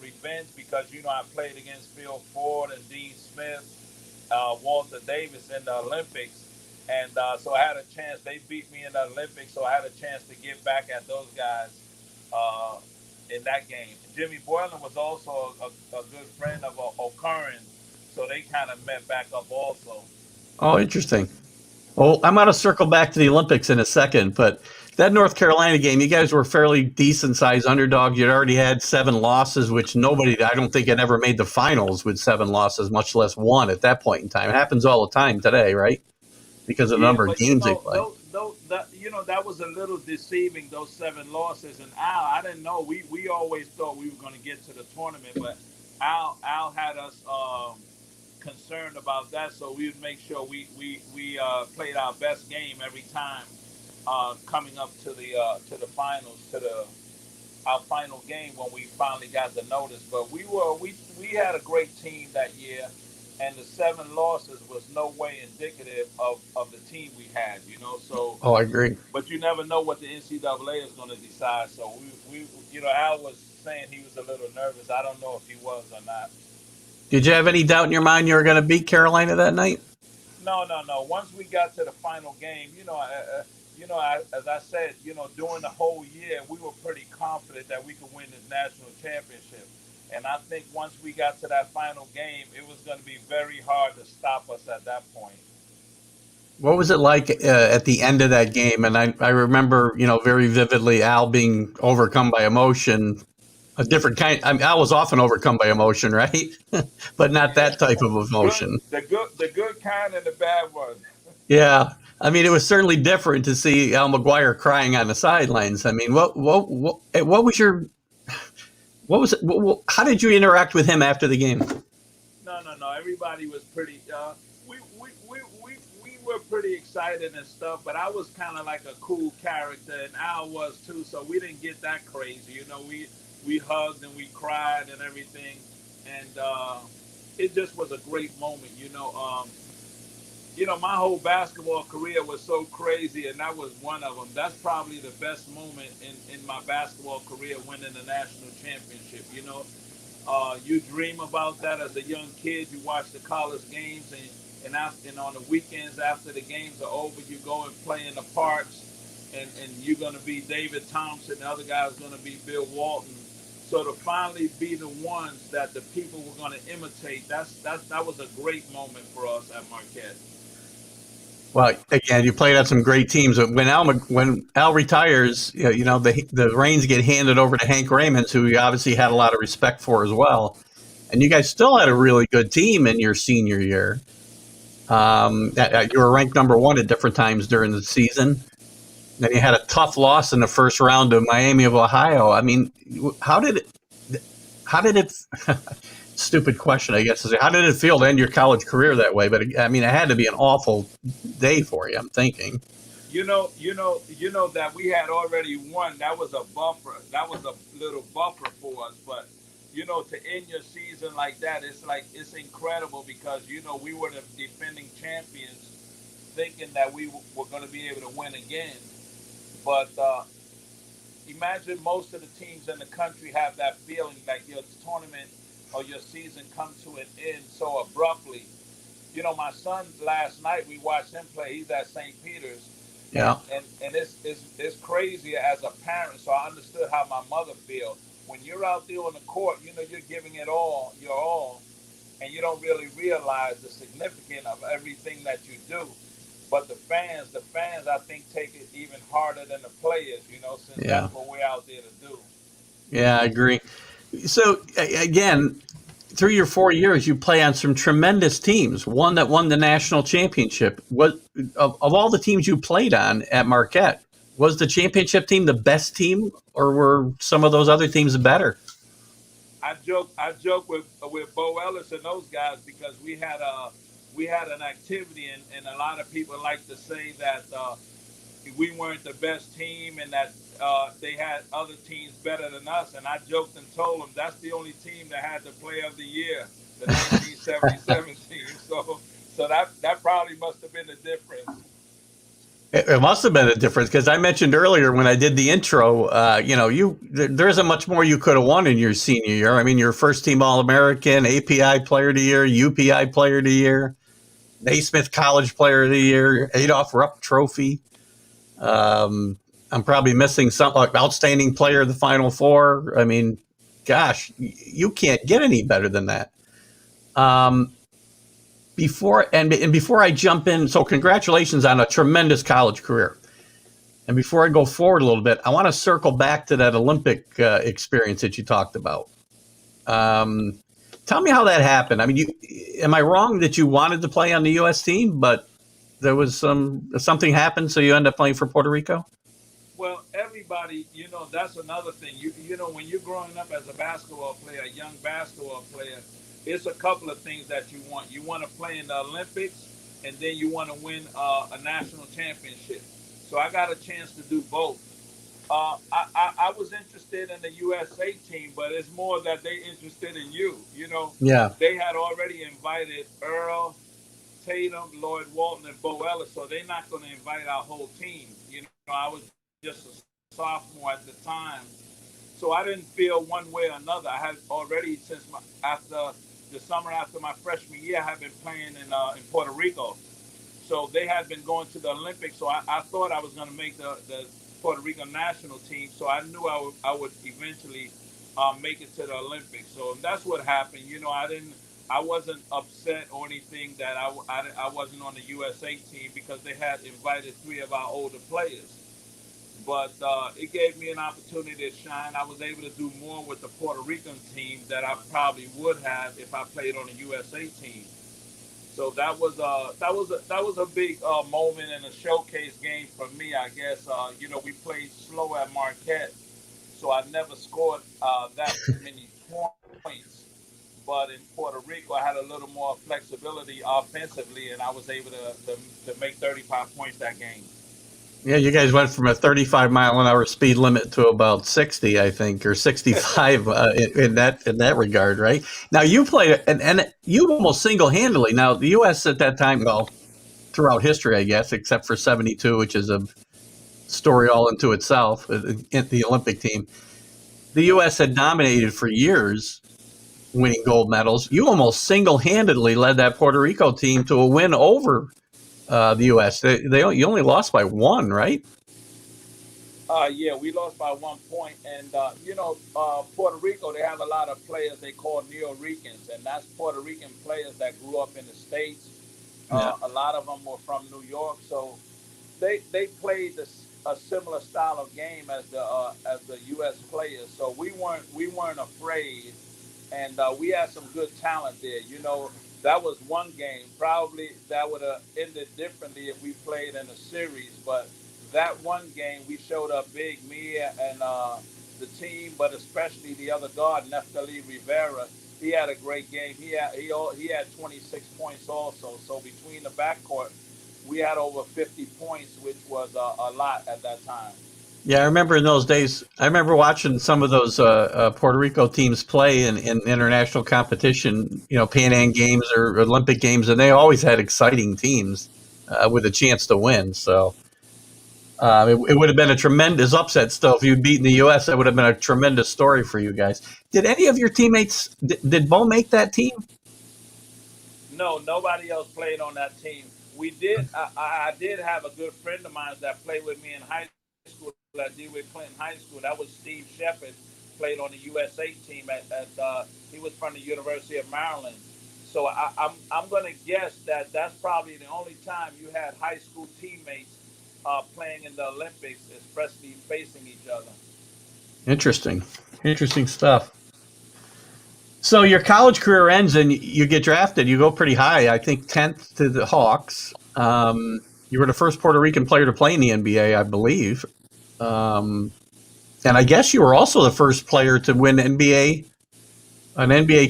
revenge because I played against Phil Ford and Dean Smith, Walter Davis in the Olympics, and so I had a chance. They beat me in the Olympics, so I had a chance to get back at those guys in that game. Jimmy Boylan was also a good friend of O'Curran, so they kind of met back up also. Oh, interesting. Well, I'm going to circle back to the Olympics in a second, but that North Carolina game, you guys were fairly decent sized underdog. You'd already had 7 losses, which nobody, I don't think, had ever made the finals with 7 losses, much less 1 at that point in time. It happens all the time today, right? Because of the number of games they play. That was a little deceiving, those 7 losses. And Al, I didn't know. We always thought we were going to get to the tournament, but Al had us concerned about that, so we would make sure we played our best game every time coming up to the finals, our final game when we finally got the notice. But we had a great team that year, and the 7 losses was no way indicative of the team we had. So. Oh, I agree. But you never know what the NCAA is going to decide. So we Al was saying he was a little nervous. I don't know if he was or not. Did you have any doubt in your mind you were going to beat Carolina that night? No. Once we got to the final game, as I said, during the whole year, we were pretty confident that we could win this national championship. And I think once we got to that final game, it was going to be very hard to stop us at that point. What was it like at the end of that game? And I remember, very vividly Al being overcome by emotion, a different kind. I mean, Al was often overcome by emotion, right? But not that type of emotion. The good kind and the bad one. Yeah. I mean, it was certainly different to see Al McGuire crying on the sidelines. I mean, what was your, what was it? How did you interact with him after the game? No. Everybody was pretty, we were pretty excited and stuff, but I was kind of like a cool character, and Al was too, so we didn't get that crazy. We hugged and we cried and everything, and it just was a great moment. My whole basketball career was so crazy, and that was one of them. That's probably the best moment in my basketball career, winning the national championship. You dream about that as a young kid. You watch the college games, and on the weekends after the games are over, you go and play in the parks. and you're going to be David Thompson. The other guy's going to be Bill Walton. So to finally be the ones that the people were going to imitate, that was a great moment for us at Marquette. Well, again, you played on some great teams. When Al retires, the reins get handed over to Hank Raymond, who you obviously had a lot of respect for as well. And you guys still had a really good team in your senior year. You were ranked number 1 at different times during the season. Then you had a tough loss in the first round to Miami of Ohio. I mean, how did it stupid question, I guess, is how did it feel to end your college career that way? But I mean, it had to be an awful day for you, I'm thinking. You know that we had already won. That was a buffer. That was a little buffer for us. But, to end your season like that, it's incredible because, we were the defending champions thinking that we were going to be able to win again. But imagine most of the teams in the country have that feeling like your tournament or your season come to an end so abruptly. My son last night, we watched him play. He's at St. Peter's. Yeah. And it's crazy as a parent, so I understood how my mother feels. When you're out there on the court, you're giving it all, your all, and you don't really realize the significance of everything that you do. But the fans, I think, take it even harder than the players, since that's what we're out there to do. Yeah, I agree. So, again, through your 4 years, you play on some tremendous teams. One that won the national championship. Of all the teams you played on at Marquette, was the championship team the best team, or were some of those other teams better? I joke with Bo Ellis and those guys because we had an activity, and a lot of people like to say that we weren't the best team and that they had other teams better than us. And I joked and told them that's the only team that had the Player of the Year, the 1977 team. So that probably must have been the difference. It must have been a difference because I mentioned earlier when I did the intro, there isn't much more you could have won in your senior year. I mean, you're first team All-American, API Player of the Year, UPI Player of the Year, Naismith College Player of the Year, Adolph Rupp Trophy. I'm probably missing something like Outstanding Player of the Final Four. I mean, gosh, you can't get any better than that. Before I jump in, so congratulations on a tremendous college career. And before I go forward a little bit, I want to circle back to that Olympic experience that you talked about. Tell me how that happened. I mean, am I wrong that you wanted to play on the U.S. team, but there was something happened, so you end up playing for Puerto Rico? Well, everybody, that's another thing. When you're growing up as a basketball player, a young basketball player, it's a couple of things that you want. You want to play in the Olympics, and then you want to win a national championship. So I got a chance to do both. I was interested in the USA team, but it's more that they interested in you. Yeah. They had already invited Earl, Tatum, Lloyd Walton, and Bo Ellis, so they're not going to invite our whole team. I was just a sophomore at the time, so I didn't feel one way or another. I had already after the summer after my freshman year, I had been playing in Puerto Rico, so they had been going to the Olympics. So I thought I was going to make the Puerto Rico national team. So I knew I would eventually make it to the Olympics. So that's what happened. I wasn't upset or anything that I wasn't on the USA team because they had invited 3 of our older players. But it gave me an opportunity to shine. I was able to do more with the Puerto Rican team that I probably would have if I played on the USA team. So that was a big moment and a showcase game for me, I guess. We played slow at Marquette, so I never scored that many points. But in Puerto Rico, I had a little more flexibility offensively, and I was able to make 35 points that game. Yeah, you guys went from a 35-mile-an-hour speed limit to about 60, I think, or 65 in that regard, right? Now, you played, and you almost single-handedly. Now, the U.S. at that time, well, throughout history, I guess, except for 72, which is a story all into itself, the Olympic team, the U.S. had dominated for years, winning gold medals. You almost single-handedly led that Puerto Rico team to a win over the U.S. You only lost by 1, right? Yeah, we lost by 1 point, and Puerto Rico, they have a lot of players they call Neo Ricans, and that's Puerto Rican players that grew up in the states. Yeah. A lot of them were from New York, so they played a similar style of game as the U.S. players. So we weren't afraid, and we had some good talent there. That was one game. Probably that would have ended differently if we played in a series, but that one game we showed up big. Me and the team, but especially the other guard, Neftali Rivera. He had a great game. He had 26 points also. So between the backcourt, we had over 50 points, which was a lot at that time. Yeah, I remember in those days. I remember watching some of those Puerto Rico teams play in international competition, Pan Am games or Olympic games, and they always had exciting teams with a chance to win. So it would have been a tremendous upset. Still, if you'd beaten the U.S., it would have been a tremendous story for you guys. Did any of your teammates? Did Bo make that team? No, nobody else played on that team. We did. I did have a good friend of mine that played with me in high school at DeWitt Clinton High School. That was Steve Shepard. Played on the USA team he was from the University of Maryland. So I'm going to guess that that's probably the only time you had high school teammates playing in the Olympics, especially facing each other. Interesting stuff. So your college career ends and you get drafted. You go pretty high, I think 10th to the Hawks. You were the first Puerto Rican player to play in the NBA, I believe. And I guess you were also the first player to win an NBA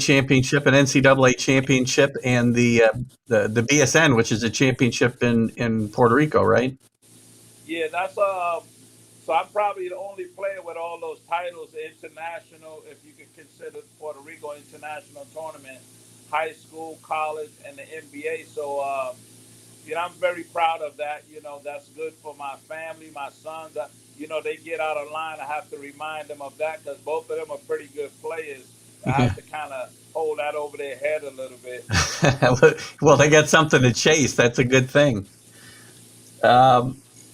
championship, an NCAA championship, and the BSN, which is a championship in Puerto Rico, right? Yeah, that's So I'm probably the only player with all those titles, international, if you could consider Puerto Rico international tournament, high school, college, and the NBA. So I'm very proud of that. That's good for my family, my sons. They get out of line. I have to remind them of that because both of them are pretty good players. I Yeah. have to kind of hold that over their head a little bit. Well, they got something to chase. That's a good thing.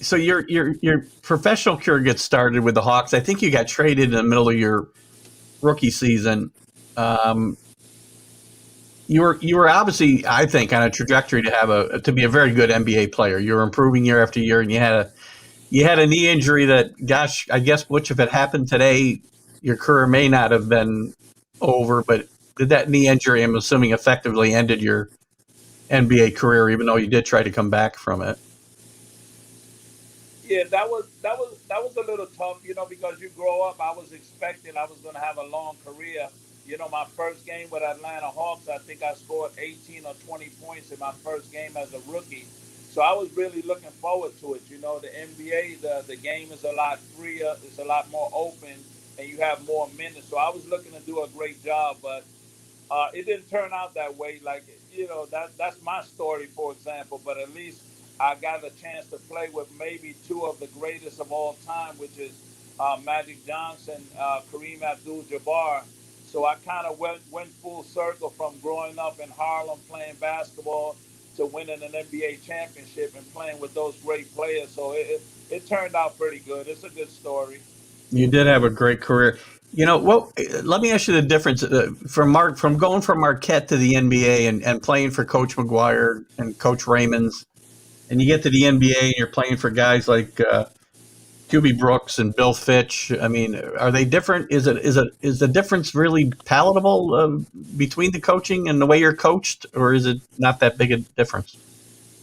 So your professional career gets started with the Hawks. I think you got traded in the middle of your rookie season. You were obviously, I think, on a trajectory to be a very good NBA player. You were improving year after year, and you had a knee injury that, gosh, I guess, which if it happened today, your career may not have been over. But did that knee injury, I'm assuming, effectively ended your NBA career, even though you did try to come back from it? Yeah, that was a little tough, because you grow up. I was expecting I was going to have a long career. My first game with Atlanta Hawks, I think I scored 18 or 20 points in my first game as a rookie. So I was really looking forward to it. The NBA, the game is a lot freer, it's a lot more open, and you have more minutes. So I was looking to do a great job, but it didn't turn out that way. Like that's my story, for example. But at least I got a chance to play with maybe two of the greatest of all time, which is Magic Johnson, Kareem Abdul-Jabbar. So I kind of went full circle from growing up in Harlem playing basketball to winning an NBA championship and playing with those great players. So it turned out pretty good. It's a good story. You did have a great career. What? Let me ask you the difference from going from Marquette to the NBA and playing for Coach McGuire and Coach Raymond's, and you get to the NBA and you're playing for guys like QB Brooks and Bill Fitch. I mean, are they different? Is the difference really palatable between the coaching and the way you're coached, or is it not that big a difference?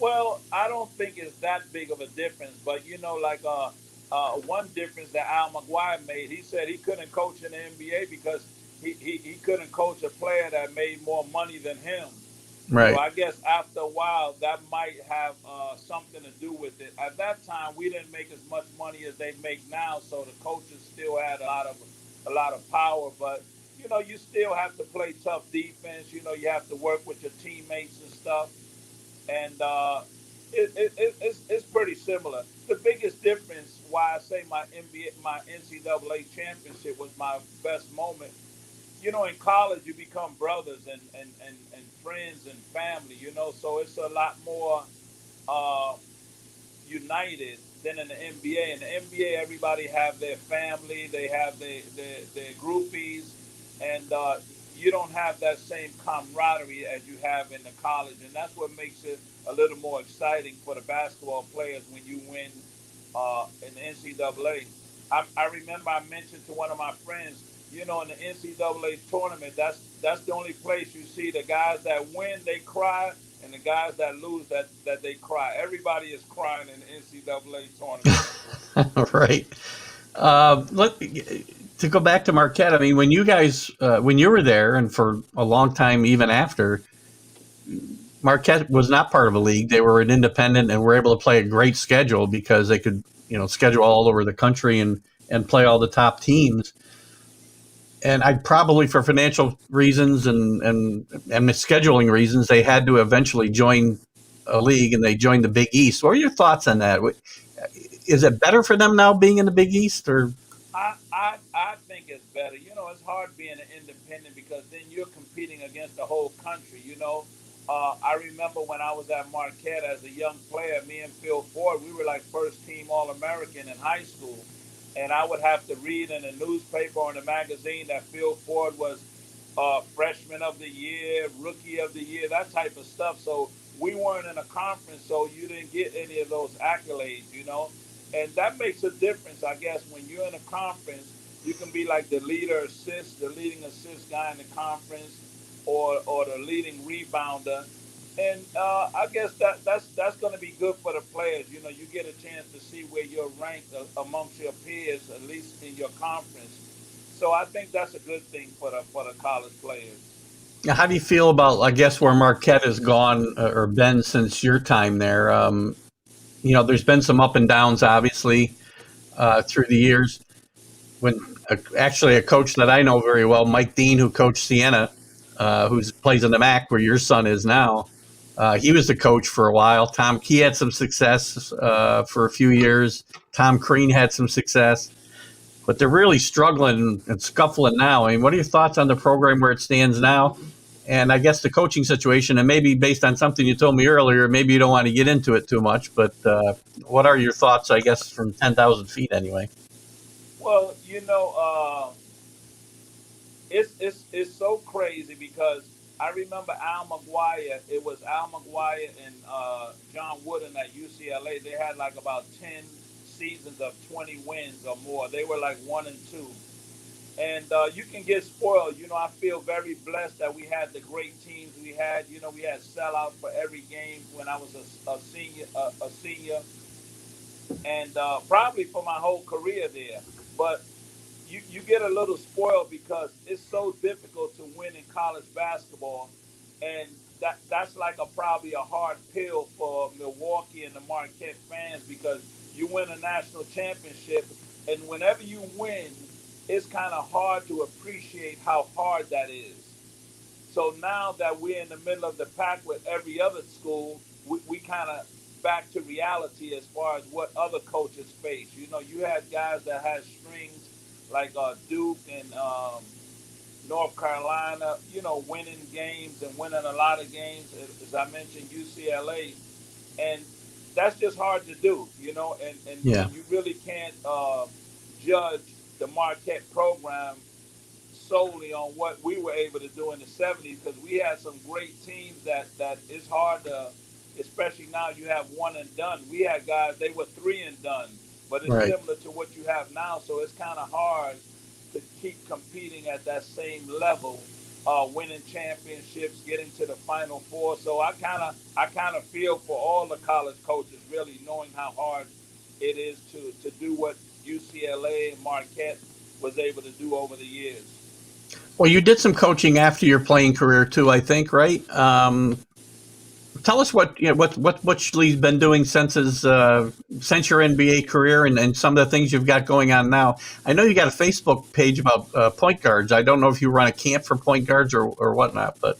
Well, I don't think it's that big of a difference, but like one difference that Al McGuire made, he said he couldn't coach in the NBA because he couldn't coach a player that made more money than him. So Right. I guess after a while, that might have something to do with it. At that time, we didn't make as much money as they make now, so the coaches still had a lot of power. But you still have to play tough defense. You have to work with your teammates and stuff, and it's pretty similar. The biggest difference, why I say my NCAA championship was my best moment. In college you become brothers and friends and family, so it's a lot more uh, united. than in the NBA. In the NBA, everybody have their family, they have their groupies, and you don't have that same camaraderie as you have in the college, and that's what makes it a little more exciting for the basketball players when you win in the NCAA. I remember I mentioned to one of my friends, you know, in the NCAA tournament, that's the only place you see the guys that win they cry, and the guys that lose that they cry. Everybody is crying in the NCAA tournament. Right. To go back to Marquette, I mean, when you guys, when you were there, and for a long time even after, Marquette was not part of a league. They were an independent and were able to play a great schedule because they could, schedule all over the country and play all the top teams. And I probably, for financial reasons and scheduling reasons, they had to eventually join a league, and they joined the Big East. What are your thoughts on that? Is it better for them now being in the Big East, or? I think it's better. You know, it's hard being an independent because then you're competing against the whole country. You know, I remember when I was at Marquette as a young player, me and Phil Ford, we were like first team All American in high school. And I would have to read in a newspaper or in a magazine that Phil Ford was freshman of the year, rookie of the year, that type of stuff. So we weren't in a conference, so you didn't get any of those accolades, you know. And that makes a difference, I guess, when you're in a conference. You can be like the the leading assist guy in the conference, or the leading rebounder, and I guess that's going to be good for the players. You know, you get a chance to see where you're ranked amongst your peers, at least in your conference. So I think that's a good thing for the college players. Now, how do you feel about, I guess, where Marquette has gone or been since your time there? There's been some up and downs, obviously, through the years. When actually a coach that I know very well, Mike Dean, who coached Siena, who plays in the MAC where your son is now, he was the coach for a while. He had some success for a few years. Tom Crean had some success, but they're really struggling and scuffling now. I mean, what are your thoughts on the program where it stands now? And I guess the coaching situation, and maybe based on something you told me earlier, maybe you don't want to get into it too much, but what are your thoughts, I guess, from 10,000 feet anyway? Well, you know, it's so crazy because I remember Al McGuire. It was Al McGuire and John Wooden at UCLA. They had like about 10 seasons of 20 wins or more. They were like 1-2, and you can get spoiled. You know, I feel very blessed that we had the great teams we had. You know, we had sellouts for every game when I was a senior, and probably for my whole career there. But you get a little spoiled because it's so difficult to win in college basketball, and that's like probably a hard pill for Milwaukee and the Marquette fans because you win a national championship, and whenever you win, it's kind of hard to appreciate how hard that is. So now that we're in the middle of the pack with every other school, we kind of back to reality as far as what other coaches face. You know, you had guys that had strings like Duke and North Carolina, you know, winning games and winning a lot of games. As I mentioned, UCLA, and that's just hard to do, you know. Yeah. And you really can't judge the Marquette program solely on what we were able to do in the '70s because we had some great teams that it's hard to, especially now you have one and done. We had guys they were three and done, but it's Right. similar to what you have now, so it's kind of hard to keep competing at that same level, winning championships, getting to the Final Four. So I kind of feel for all the college coaches, really knowing how hard it is to do what UCLA and Marquette was able to do over the years. Well, you did some coaching after your playing career too, I think, right? Tell us what Butch Lee's been doing since your NBA career, and some of the things you've got going on now. I know you got a Facebook page about point guards. I don't know if you run a camp for point guards or whatnot, but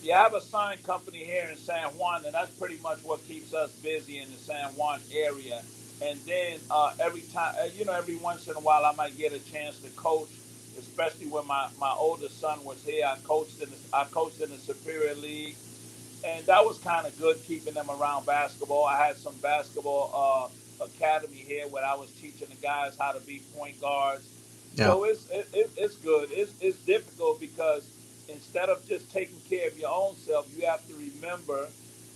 Yeah, I have a sign company here in San Juan, and that's pretty much what keeps us busy in the San Juan area. And then every time, every once in a while, I might get a chance to coach, especially when my oldest son was here. I coached in the Superior League, and that was kind of good keeping them around basketball. I had some basketball academy here where I was teaching the guys how to be point guards. Yeah. So it's good. It's difficult because instead of just taking care of your own self, you have to remember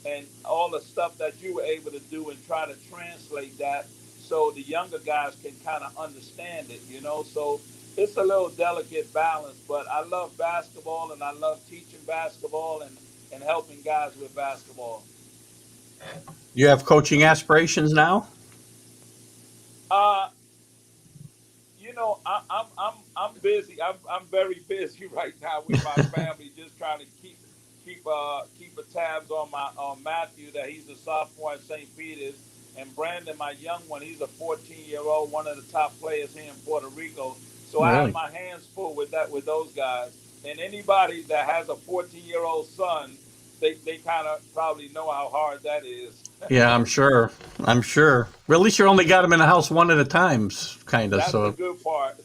and all the stuff that you were able to do and try to translate that so the younger guys can kind of understand it, you know. So it's a little delicate balance, but I love basketball and I love teaching basketball and helping guys with basketball. You have coaching aspirations now? Uh, I'm busy. I'm very busy right now with my family, just trying to keep a tabs on Matthew, that he's a sophomore at St. Peter's, and Brandon, my young one, he's a 14-year-old, one of the top players here in Puerto Rico. So I have my hands full with those guys. And anybody that has a 14-year-old son, they kind of probably know how hard that is. Yeah, I'm sure. Well, at least you only got them in the house one at a time, kind of. That's So the good part.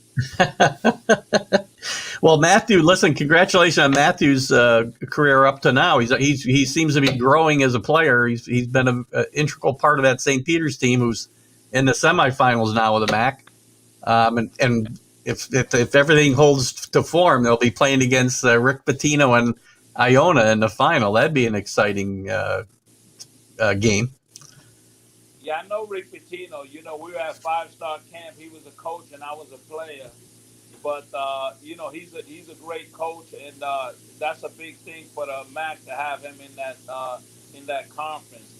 Well, Matthew, listen, congratulations on Matthew's career up to now. He seems to be growing as a player. He's been an integral part of that St. Peter's team, who's in the semifinals now with the MAC. And if everything holds to form, they'll be playing against Rick Pitino and Iona in the final. That'd be an exciting game. Yeah, I know Rick Pitino. You know, we were at five-star camp. He was a coach and I was a player. But he's a great coach, and that's a big thing for the MAC to have him in that conference.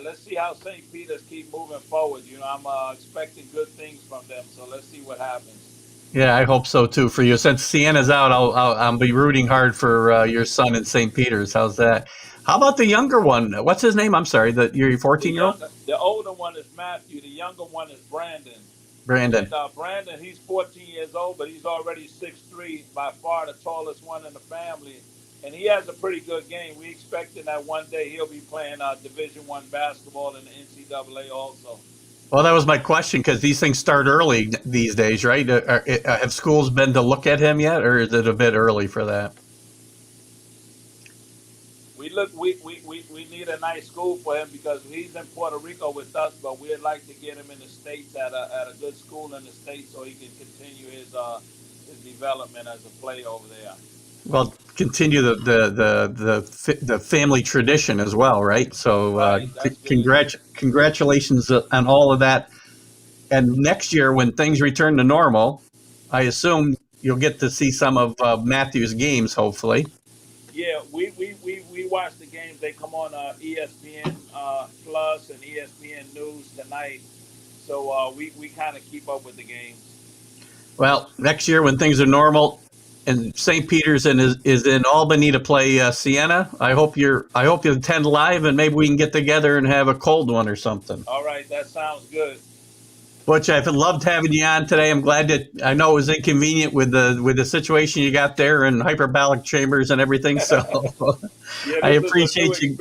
Let's see how St. Peter's keep moving forward. You know, I'm expecting good things from them. So let's see what happens. Yeah, I hope so too for you. Since Sienna's out, I'll be rooting hard for your son in St. Peter's. How's that? How about the younger one? What's his name? I'm sorry, your 14-year-old. The older one is Matthew. The younger one is Brandon. Brandon. And, Brandon, he's 14 years old, but he's already 6'3", by far the tallest one in the family. And he has a pretty good game. We expecting that one day he'll be playing Division I basketball in the NCAA also. Well, that was my question, because these things start early these days, right? Have schools been to look at him yet, or is it a bit early for that? We need a nice school for him because he's in Puerto Rico with us, but we'd like to get him in the States at a good school in the States so he can continue his development as a player over there. Well, continue the family tradition as well, right? So congratulations on all of that. And next year, when things return to normal, I assume you'll get to see some of Matthew's games, hopefully. Yeah, we watch the games. They come on ESPN Plus and ESPN News tonight. So we kind of keep up with the games. Well, next year when things are normal, and St. Peter's is in Albany to play Siena. I hope you attend live, and maybe we can get together and have a cold one or something. All right, that sounds good. Butch, I've loved having you on today. I'm glad that I know it was inconvenient with the situation you got there and hyperbolic chambers and everything. So yeah, I appreciate you.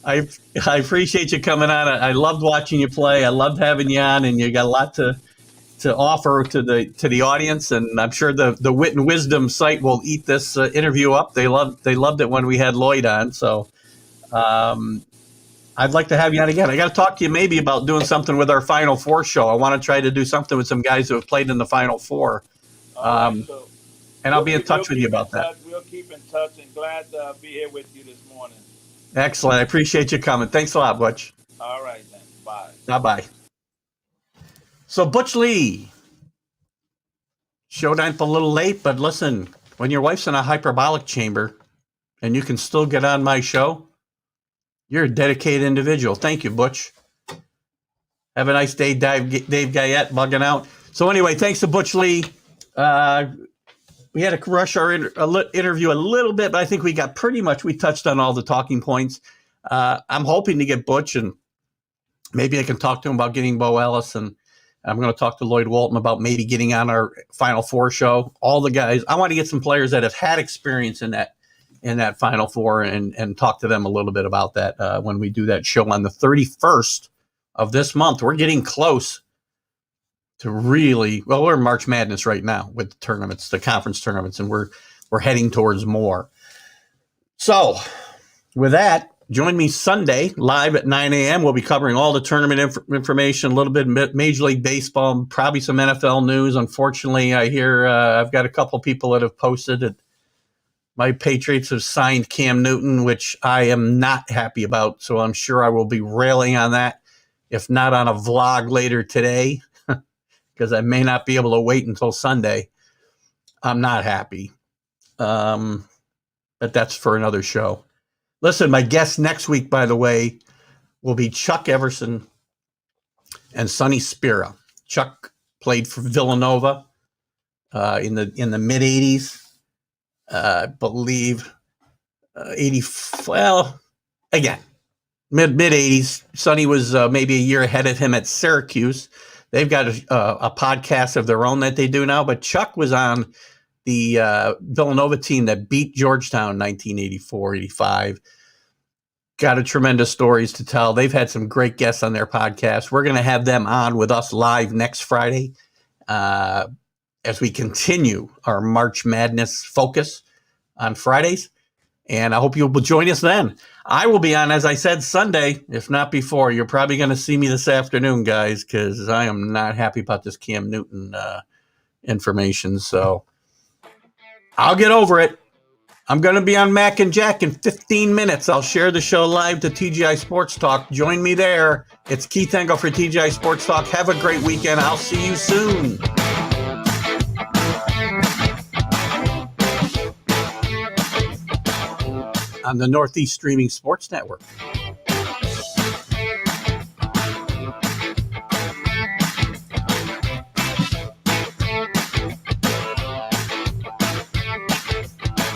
I appreciate you coming on. I loved watching you play. I loved having you on, and you got a lot to offer to the audience. And I'm sure the Wit and Wisdom site will eat this interview up. They loved it when we had Lloyd on. So I'd like to have you on again. I got to talk to you maybe about doing something with our Final Four show. I want to try to do something with some guys who have played in the Final Four. And I'll be in touch with you about that. We'll keep in touch, and glad to be here with you this morning. Excellent. I appreciate you coming. Thanks a lot, Butch. All right, then. Bye. Bye-bye. So Butch Lee, showed up a little late, but listen, when your wife's in a hyperbolic chamber and you can still get on my show, you're a dedicated individual. Thank you, Butch. Have a nice day, Dave Guyette, bugging out. So anyway, thanks to Butch Lee. We had to rush our interview a little bit, but I think we touched on all the talking points. I'm hoping to get Butch, and maybe I can talk to him about getting Bo Ellis, and I'm going to talk to Lloyd Walton about maybe getting on our Final Four show. All the guys, I want to get some players that have had experience in that Final Four and talk to them a little bit about that when we do that show on the 31st of this month. We're getting close to we're in March Madness right now with the tournaments, the conference tournaments, and we're heading towards more. So with that, Join me Sunday live at 9 a.m. We'll be covering all the tournament information, a little bit of Major League Baseball, probably some NFL news. Unfortunately, I hear I've got a couple people that have posted that my Patriots have signed Cam Newton, which I am not happy about. So I'm sure I will be railing on that, if not on a vlog later today, because I may not be able to wait until Sunday. I'm not happy. But that's for another show. Listen, my guest next week, by the way, will be Chuck Everson and Sonny Spira. Chuck played for Villanova in the mid 80s. I believe 80. Well, again, mid 80s. Sonny was maybe a year ahead of him at Syracuse. They've got a podcast of their own that they do now. But Chuck was on the Villanova team that beat Georgetown 1984, 85. Got a tremendous stories to tell. They've had some great guests on their podcast. We're going to have them on with us live next Friday as we continue our March Madness focus on Fridays. And I hope you will join us then. I will be on, as I said, Sunday, if not before. You're probably going to see me this afternoon, guys, because I am not happy about this Cam Newton information. So I'll get over it. I'm going to be on Mac and Jack in 15 minutes. I'll share the show live to TGI Sports Talk. Join me there. It's Keith Engel for TGI Sports Talk. Have a great weekend. I'll see you soon. On the Northeast Streaming Sports Network.